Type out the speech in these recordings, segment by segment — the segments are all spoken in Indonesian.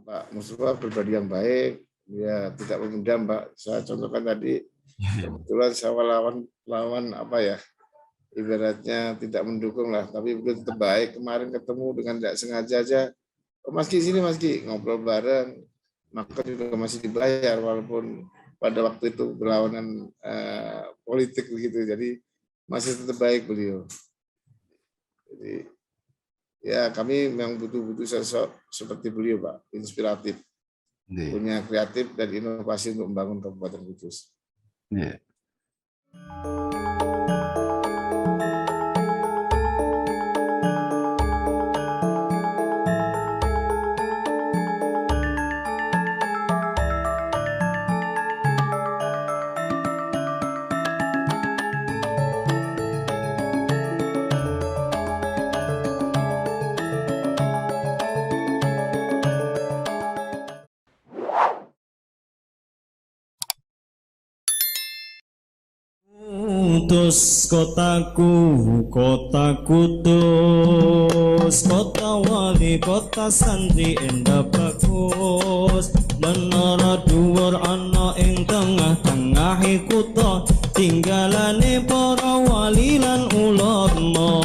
Pak Mustafa pribadi yang baik, ya tidak memendam, Pak. Saya contohkan tadi, kebetulan saya lawan apa ya, ibaratnya tidak mendukung lah, tapi beliau tetap baik. Kemarin ketemu dengan tidak sengaja aja, oh, Mas Ki sini Mas Ki, ngobrol bareng, maka juga masih dibayar walaupun pada waktu itu berlawanan politik begitu. Jadi masih tetap baik beliau. Jadi ya kami memang butuh sosok seperti beliau, Pak, inspiratif, punya kreatif dan inovasi untuk membangun Kabupaten Kudus. Kudus kotaku, kota kudus, kota wali, kota santri indah bagus. Menara dhuwur ana ing tengah-tengahe kutha, tinggalane para wali lan ulama.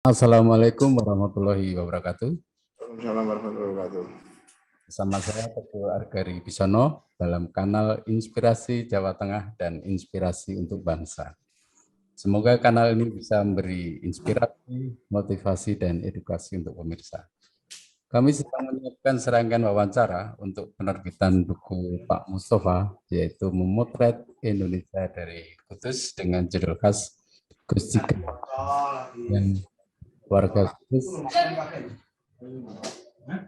Assalamualaikum warahmatullahi wabarakatuh. Waalaikumsalam warahmatullahi wabarakatuh. Bersama saya Teguh Argari Bisono dalam kanal Inspirasi Jawa Tengah dan Inspirasi untuk Bangsa. Semoga kanal ini bisa memberi inspirasi, motivasi, dan edukasi untuk pemirsa. Kami sedang menyiapkan serangkaian wawancara untuk penerbitan buku Pak Mustafa, yaitu Memotret Indonesia dari Kudus dengan judul khas Gus Jika dan warga Kudus,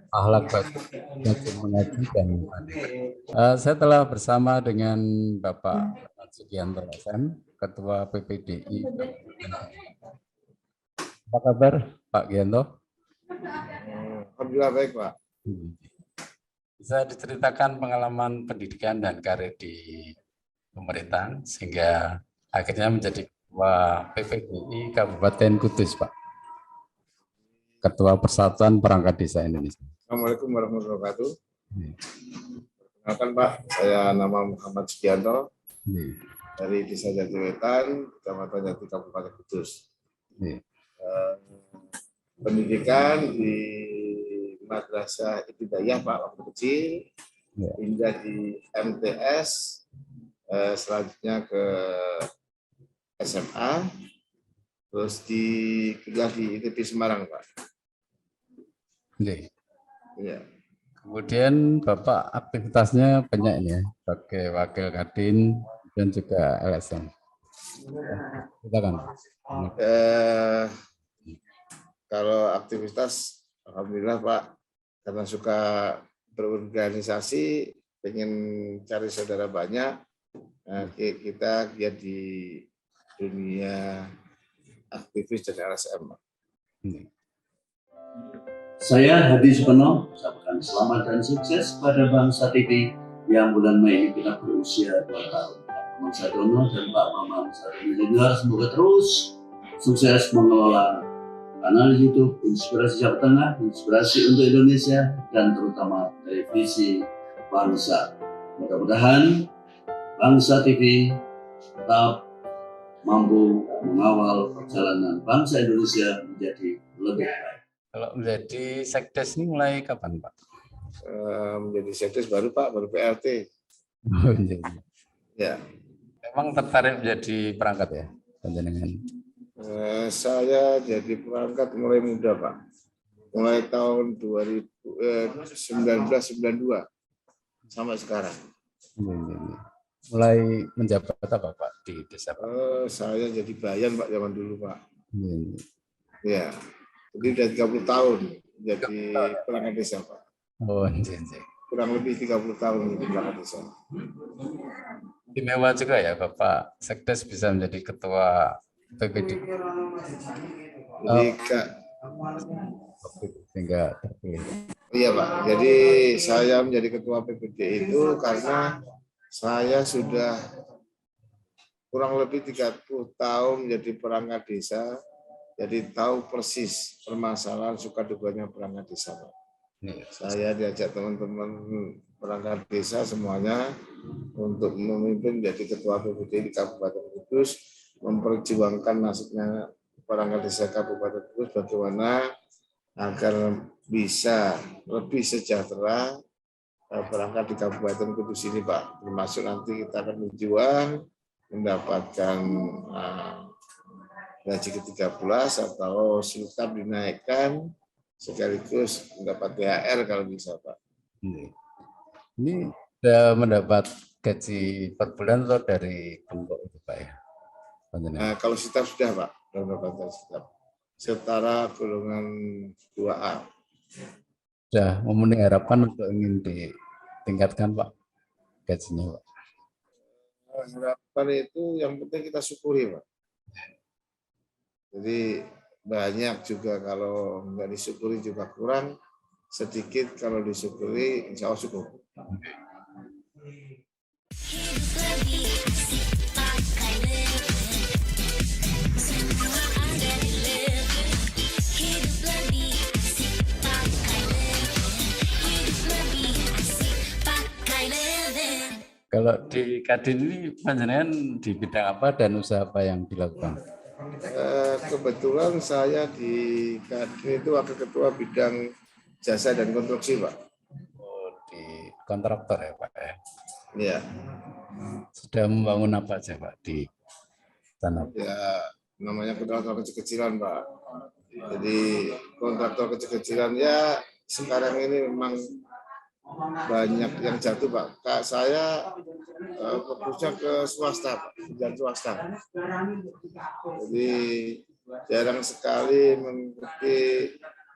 akhlak bagus, mengaji dan saya telah bersama dengan Bapak Sugianto SM, Ketua PPDI. Apa kabar Pak Gianto? Alhamdulillah baik, Pak. Bisa diceritakan pengalaman pendidikan dan karir di pemerintahan sehingga akhirnya menjadi Ketua PPDI Kabupaten Kudus, Pak. Ketua Persatuan Perangkat Desa Indonesia. Assalamualaikum warahmatullahi wabarakatuh. Perkenalkan Pak, saya nama Muhammad Sugianto dari Desa Jatiwetan, Kecamatan Jati, Kabupaten Kudus. Pendidikan di Madrasah Ibtidaiyah Pak waktu kecil, hingga di MTS, selanjutnya ke SMA, terus di kuliah di ITB Semarang, Pak. Ya. Kemudian Bapak aktivitasnya banyak ini ya, sebagai Wakil Kadin dan juga LSM. Silakan. Kalau aktivitas, alhamdulillah Pak, karena suka berorganisasi, pengen cari saudara banyak, kita giat di dunia aktivis dan LSM. Saya Hadi Supono, ucapkan selamat dan sukses pada Bangsa TV yang bulan Mei ini kita berusia 2 tahun. Pak Sadono dan Pak Mamang Sadono semoga terus sukses mengelola kanal YouTube Inspirasi Jawa Tengah, Inspirasi untuk Indonesia, dan terutama televisi bangsa. Mudah-mudahan Bangsa TV tetap mampu mengawal perjalanan bangsa Indonesia menjadi lebih baik. Kalau menjadi sekdes ini mulai kapan, Pak? Menjadi sekdes baru, Pak, baru PLT. Ya. Memang tertarik menjadi perangkat ya, panjenengan? Saya jadi perangkat mulai muda, Pak. Mulai tahun 1992 sampai sekarang. Mulai menjabat apa, Pak, di desa, Pak? Saya jadi bayan, Pak, zaman dulu, Pak. Ya. Jadi sudah 30 tahun jadi perangkat desa, Pak. Oh, kurang lebih 30 tahun jadi perangkat desa. Istimewa juga ya, Bapak Sekdes bisa menjadi ketua PPD. Sehingga terpilih. Iya, Pak. Jadi saya menjadi ketua PPD itu karena Saya sudah kurang lebih 30 tahun menjadi perangkat desa, jadi tahu persis permasalahan suka dukanya perangkat desa, Pak. Saya diajak teman-teman perangkat desa semuanya untuk memimpin jadi ketua PPD di Kabupaten Kudus, memperjuangkan nasibnya perangkat desa Kabupaten Kudus bagaimana agar bisa lebih sejahtera perangkat di Kabupaten Kudus ini, Pak. Termasuk nanti kita akan berjuang mendapatkan gaji ke-13 atau siltab dinaikkan sekaligus mendapat THR kalau bisa, Pak. Ini sudah mendapat gaji per bulan atau dari bentuk itu, Pak ya? Nah, kalau siltab sudah, Pak, mendapatkan siltab setara golongan 2A. Sudah memenuhi harapan untuk ingin ditingkatkan, Pak, gajinya, Pak. Harapan itu yang penting kita syukuri, Pak. Jadi banyak juga kalau nggak disyukuri juga kurang, sedikit kalau disyukuri insya Allah cukup. Kalau di Kadin ini panjenengan di bidang apa dan usaha apa yang dilakukan? Kebetulan saya di Kadin itu wakil ketua bidang jasa dan konstruksi, Pak. Oh, di kontraktor ya, Pak ya? Iya. Sudah membangun apa aja, Pak, di tanah? Ya, namanya kontraktor kecil-kecilan, Pak. Jadi kontraktor kecil-kecilan ya sekarang ini memang banyak yang jatuh, Pak. Kak saya fokusnya ke swasta, Pak, bidang swasta. Jadi jarang sekali mengikuti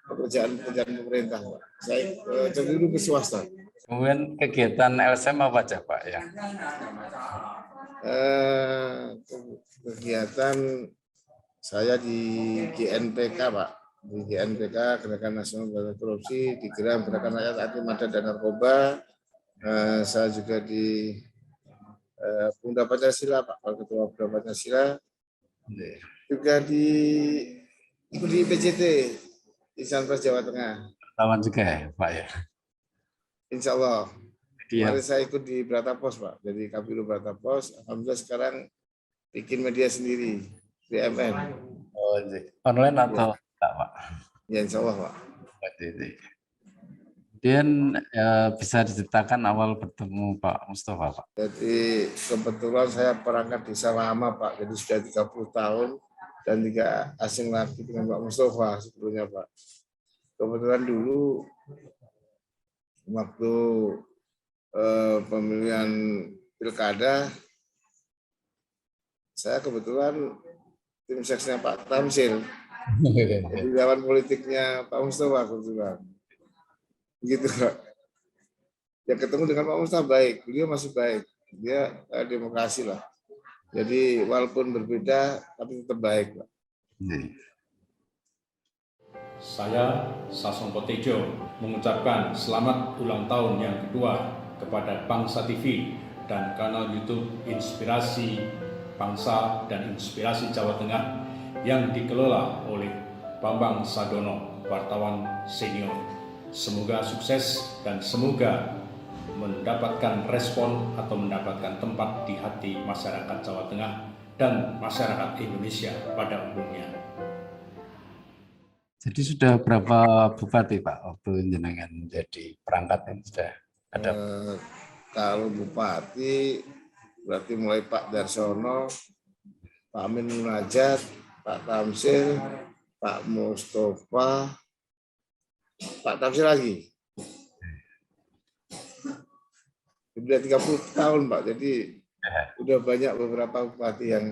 pekerjaan pemerintah, Pak. Saya cenderung ke swasta. Kemudian kegiatan LSM apa aja, Pak ya? Kegiatan saya di GNPK, Pak. Di GNPK, Gerakan Nasional Pemberantasan Korupsi, di Gerakan Rakyat Anti Mafia dan Narkoba. Saya juga di Pemuda Pancasila, Pak, Ketua Pemuda Pancasila. Juga ikut di PJT di Sanpres Jawa Tengah. Lawan juga ya, Pak ya? Insya Allah. Iya. Kemarin saya ikut di Bratapos, Pak. Jadi Kapilu Bratapos. Alhamdulillah sekarang bikin media sendiri, BMN. Oh, online atau enggak, Pak? Ya, insya Allah, Pak. Kemudian ya, bisa diceritakan awal bertemu Pak Mustafa, Pak? Jadi kebetulan saya perangkat desa lama, Pak. Jadi sudah 30 tahun dan tidak asing lagi dengan Pak Mustafa sebelumnya, Pak. Kebetulan dulu waktu pemilihan pilkada, saya kebetulan tim seksnya Pak Tamsil. Jadi lawan politiknya Pak Mustafa kebetulan. Begitu, Pak. Ya ketemu dengan Pak Mustafa baik, beliau masih baik. Dia demokrasi lah. Jadi walaupun berbeda tapi tetap baik, Pak. Saya, Sasongko Tejo, mengucapkan selamat ulang tahun yang kedua kepada Bangsa TV dan kanal YouTube Inspirasi Bangsa dan Inspirasi Jawa Tengah yang dikelola oleh Bambang Sadono, wartawan senior. Semoga sukses dan semoga mendapatkan respon atau mendapatkan tempat di hati masyarakat Jawa Tengah dan masyarakat Indonesia pada umumnya. Jadi sudah berapa bupati, Pak, waktu jenengan menjadi perangkat yang sudah ada? Kalau bupati berarti mulai Pak Darsono, Pak Amin Munajat, Pak Tamsil, Pak Mustafa, Pak Tamsil lagi. Sudah 30 tahun, Pak. Jadi udah banyak beberapa bupati yang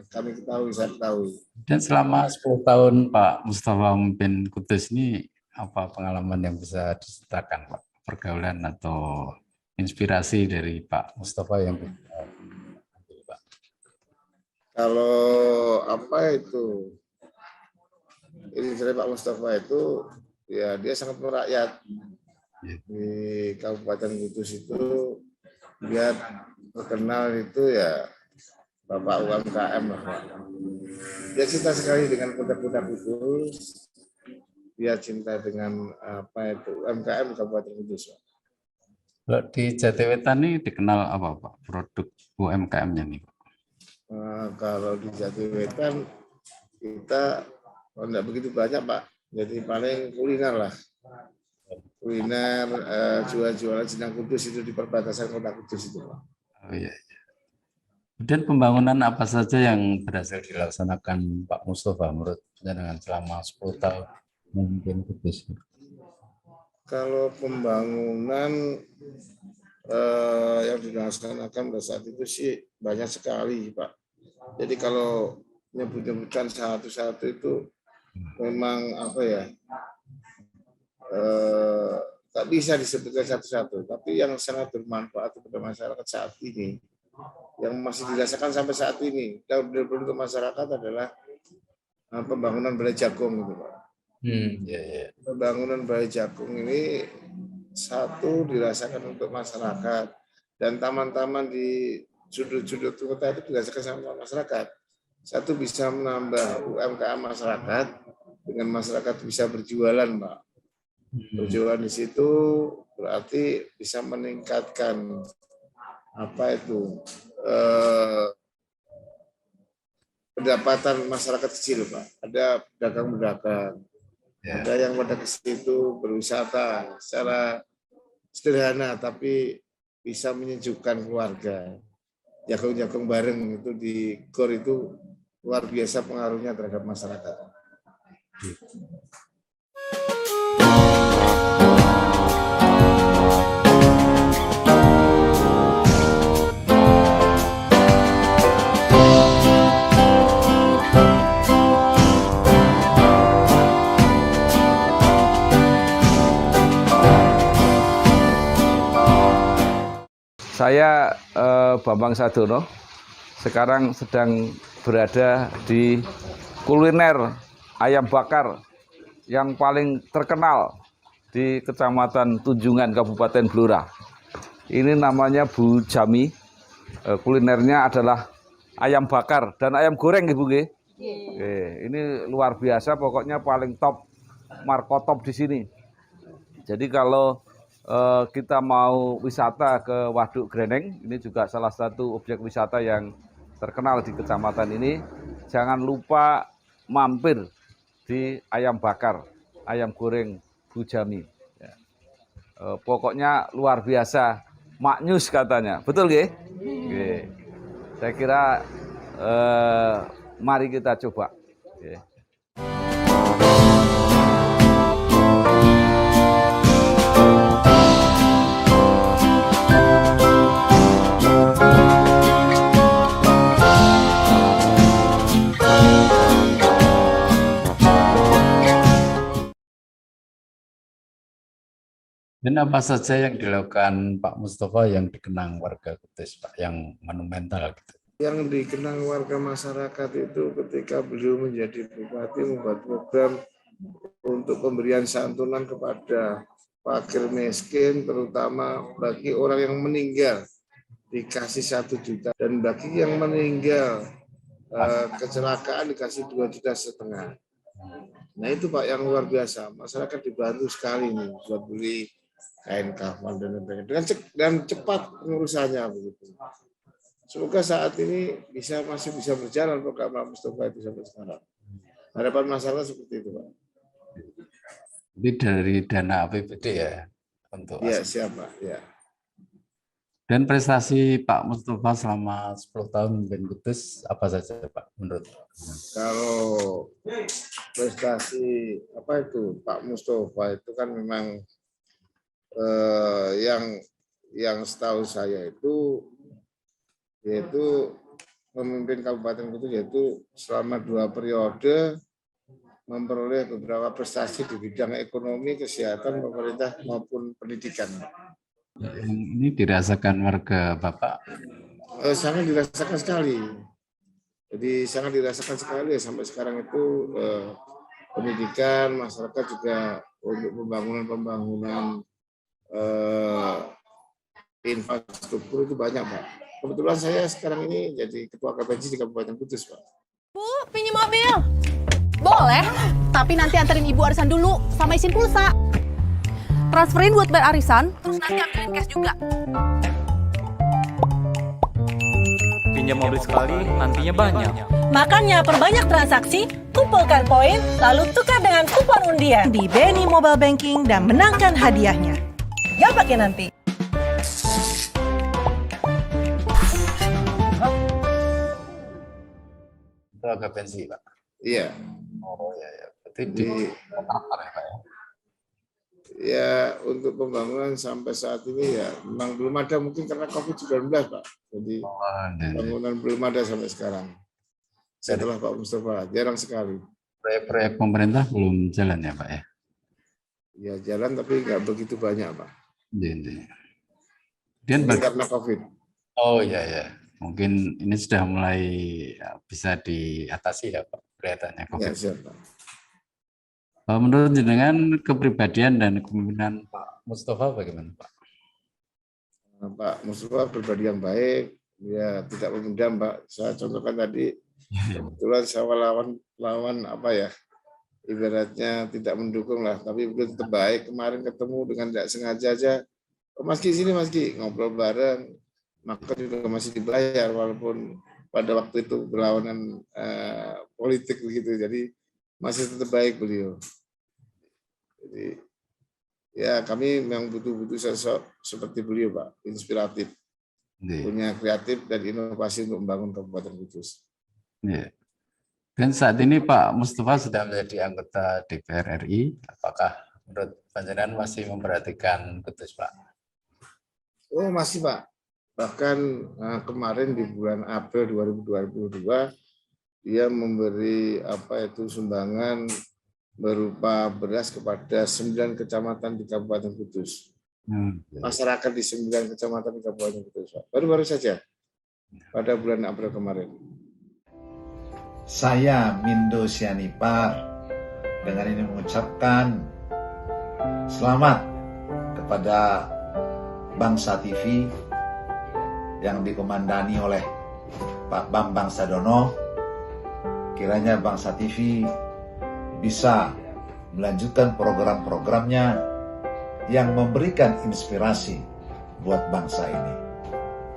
kami ketahui, saya ketahui. Dan selama 10 tahun Pak Mustafa memimpin Kudus ini, apa pengalaman yang bisa diceritakan, Pak? Pergaulan atau inspirasi dari Pak Mustafa yang Pak? Kalau apa itu, ini dari Pak Mustafa itu, ya dia sangat merakyat. Di Kabupaten Kudus itu Dia terkenal itu ya Bapak UMKM lah, Pak. Dia cinta sekali dengan Kota Kudus. Dia cinta dengan apa itu UMKM Kabupaten Kudus, Pak. Kalau di Jatiwetan ini dikenal apa Pak? Produk UMKM-nya nih Pak? Kalau di Jatiwetan kita tidak begitu banyak, Pak. Jadi paling kuliner lah. Kuliner jual-jualan jenang Kudus itu di perbatasan Kota Kudus itu, Pak. Oh iya. Kemudian pembangunan apa saja yang berhasil dilaksanakan Pak Mustafa menurut dengan selama 10 tahun memimpin Kudus? Kalau pembangunan yang dilaksanakan pada saat itu sih banyak sekali, Pak. Jadi kalau nyebut-nyebutan satu-satu itu memang apa ya, tak bisa disebutkan satu-satu. Tapi yang sangat bermanfaat kepada masyarakat saat ini, yang masih dirasakan sampai saat ini, dan untuk masyarakat adalah pembangunan Balai Jagung, gitu, Pak. Pembangunan Balai Jagung ini satu dirasakan untuk masyarakat, dan taman-taman di sudut-sudut kota itu dirasakan sama masyarakat. Satu bisa menambah UMKM masyarakat, dengan masyarakat bisa berjualan, Pak. Berjualan di situ berarti bisa meningkatkan apa itu pendapatan masyarakat kecil, Pak. Ada pedagang-pedagang, ada yang pada ke situ berwisata secara sederhana tapi bisa menyejukkan keluarga. Jagung-jagung bareng itu di GOR itu luar biasa pengaruhnya terhadap masyarakat. Saya Bambang Sadono, sekarang sedang berada di kuliner ayam bakar yang paling terkenal di Kecamatan Tunjungan, Kabupaten Blora. Ini namanya Bu Jami. Kulinernya adalah ayam bakar dan ayam goreng, Ibu. Ini luar biasa, pokoknya paling top, markotop di sini. Jadi kalau kita mau wisata ke Waduk Greneng, ini juga salah satu objek wisata yang terkenal di kecamatan ini. Jangan lupa mampir di ayam bakar, ayam goreng Bu Jami. Pokoknya luar biasa, maknyus katanya, betul nggih? Saya kira mari kita coba. Dan apa saja yang dilakukan Pak Mustafa yang dikenang warga Kudus, Pak, yang monumental gitu? Yang dikenang warga masyarakat itu ketika beliau menjadi bupati membuat program untuk pemberian santunan kepada fakir miskin, terutama bagi orang yang meninggal dikasih 1 juta, dan bagi yang meninggal kecelakaan dikasih 2,5 juta. Nah itu Pak yang luar biasa, masyarakat dibantu sekali nih buat beli kain kafan dan lain-lain dan cepat pengurusannya begitu. Semoga saat ini masih bisa berjalan program Pak Mustafa itu sampai sekarang. Harapan masyarakat seperti itu, Pak. Ini dari dana APBD ya untuk ya, siapa? Ya. Dan prestasi Pak Mustafa selama 10 tahun memimpin Kudus apa saja Pak menurut? Kalau prestasi apa itu Pak Mustafa itu kan memang yang setahu saya itu yaitu memimpin Kabupaten Kudus, yaitu selama 2 periode memperoleh beberapa prestasi di bidang ekonomi, kesehatan, pemerintah maupun pendidikan. Ini dirasakan warga Bapak? Sangat dirasakan sekali. Jadi sangat dirasakan sekali ya, sampai sekarang itu pendidikan, masyarakat juga untuk pembangunan infrastruktur itu banyak, Pak. Kebetulan saya sekarang ini jadi ketua KPJ di Kabupaten Kudus, Pak. Bu, pinjam mobil. Boleh, tapi nanti anterin ibu arisan dulu sama isin pulsa. Transferin buat bayar arisan, terus nanti ambilin cash juga. Pinjam mobil sekali, nantinya banyak. Makanya perbanyak transaksi, kumpulkan poin, lalu tukar dengan kupon undian di BNI Mobile Banking dan menangkan hadiahnya. Gak pakai nanti. Itu agak pensi, Pak. Iya. Oh iya, ya. Berarti di kontraktor ya, Pak ya? Ya, untuk pembangunan sampai saat ini ya memang belum ada, mungkin karena COVID-19, Pak. Jadi bangunan belum ada sampai sekarang. Setelah Pak Mustafa, jarang sekali. Proyek-proyek pemerintah belum jalan ya, Pak ya? Ya jalan tapi nggak begitu banyak, Pak. Iya. Dan Karena COVID. oh iya ya, mungkin ini sudah mulai bisa diatasi ya, Pak, kelihatannya Ya, COVID. siap, Pak. Menurut jenengan kepribadian dan kepemimpinan Pak Mustafa bagaimana, Pak? Pak Mustafa pribadi yang baik, ya tidak memendam, Pak. Saya contohkan tadi, kebetulan saya lawan apa ya, ibaratnya tidak mendukung lah, tapi beliau tetap baik. Kemarin ketemu dengan tidak sengaja aja, oh, Mas Ki sini, Mas Ki, ngobrol bareng, maka juga masih dibayar walaupun pada waktu itu berlawanan politik begitu. Jadi masih tetap baik beliau. Jadi ya kami memang butuh sosok seperti beliau, Pak, inspiratif, punya kreatif dan inovasi untuk membangun Kabupaten Kudus. Ya. Dan saat ini Pak Mustafa sudah menjadi anggota DPR RI. Apakah menurut panjenengan masih memperhatikan Kudus, Pak? Oh masih, Pak. Bahkan kemarin di bulan April 2022 dia memberi sumbangan berupa beras kepada 9 kecamatan di Kabupaten Kudus. Masyarakat di 9 kecamatan di Kabupaten Kudus, Pak. Baru-baru saja pada bulan April kemarin. Saya Mindo Sianipar dengan ini mengucapkan selamat kepada Bangsa TV yang dikomandani oleh Pak Bambang Sadono. Kiranya Bangsa TV bisa melanjutkan program-programnya yang memberikan inspirasi buat bangsa ini.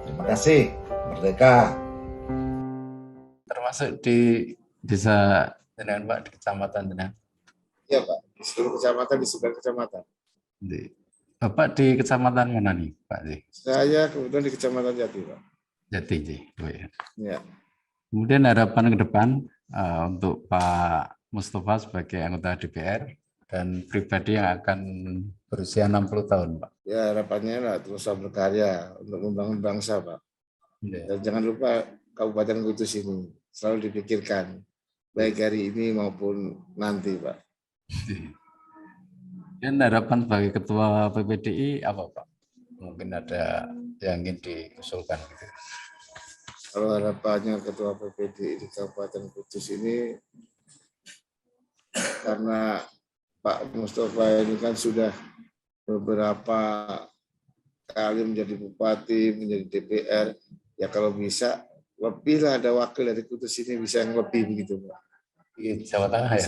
Terima kasih, merdeka. Termasuk di desa jenengan, Pak, di kecamatan jenengan? Iya, Pak, di seluruh kecamatan, di 9 kecamatan. Bapak di kecamatan mana nih, Pak? Saya kebetulan di Kecamatan Jati, Pak. Jati, ya. Ya. Kemudian harapan ke depan untuk Pak Mustafa sebagai anggota DPR dan pribadi yang akan berusia 60 tahun, Pak. Ya, harapannya lah terus berkarya untuk membangun bangsa, Pak. Dan jangan lupa Kabupaten Kudus ini selalu dipikirkan, baik hari ini maupun nanti, Pak. Dan harapan sebagai Ketua PPDI apa, Pak? Mungkin ada yang ingin diusulkan. Kalau harapannya Ketua PPDI di Kabupaten Kudus ini, karena Pak Mustafa ini kan sudah beberapa kali menjadi bupati, menjadi DPR, ya kalau bisa lebih lah ada wakil dari Kudus ini, bisa yang lebih begitu, Pak. Di Jawa Tengah ya?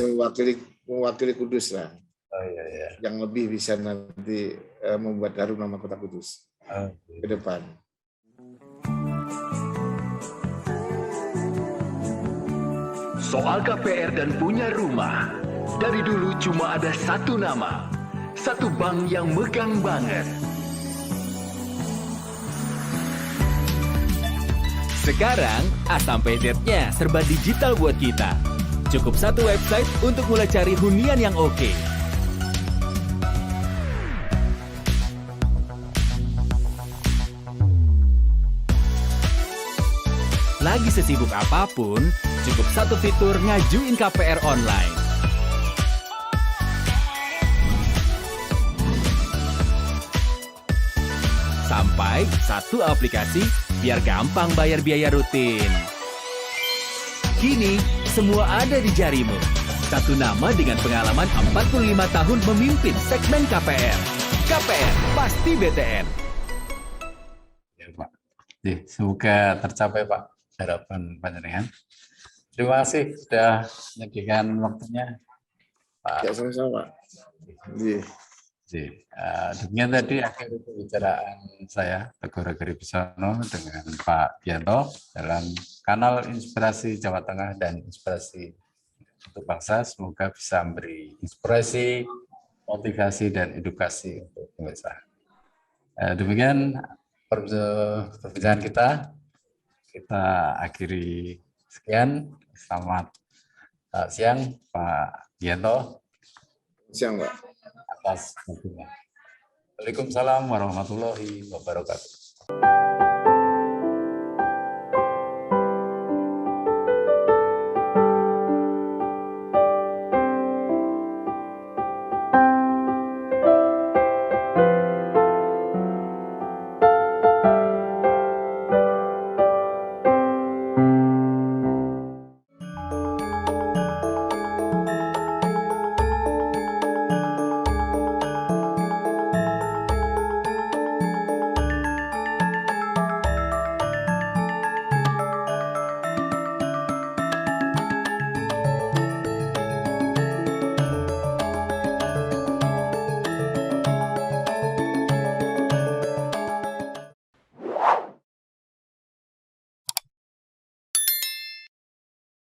Mewakili Kudus lah. Oh iya, iya. Yang lebih bisa nanti membuat harum nama Kota Kudus ke depan. Soal KPR dan punya rumah, dari dulu cuma ada satu nama, satu bank yang megang banget. Sekarang, A sampai Z-nya serba digital buat kita. Cukup satu website untuk mulai cari hunian yang oke. Lagi sesibuk apapun, cukup satu fitur ngajuin KPR online. Sampai satu aplikasi biar gampang bayar biaya rutin. Kini, semua ada di jarimu. Satu nama dengan pengalaman 45 tahun memimpin segmen KPR. KPR, pasti BTN. Semoga tercapai Pak harapan panjenengan. Terima kasih sudah menyediakan waktunya Pak. Ya, sama-sama. Iya. Demikian tadi akhir pembicaraan saya, Teguh Argari Bisono dengan Pak Bianto dalam kanal Inspirasi Jawa Tengah dan Inspirasi untuk Bangsa. Semoga bisa memberi inspirasi, motivasi, dan edukasi untuk pemirsa. Demikian perbincangan kita. Kita akhiri sekian. Selamat siang Pak Bianto. Siang Pak. Atas waktunya. Waalaikumsalam warahmatullahi wabarakatuh.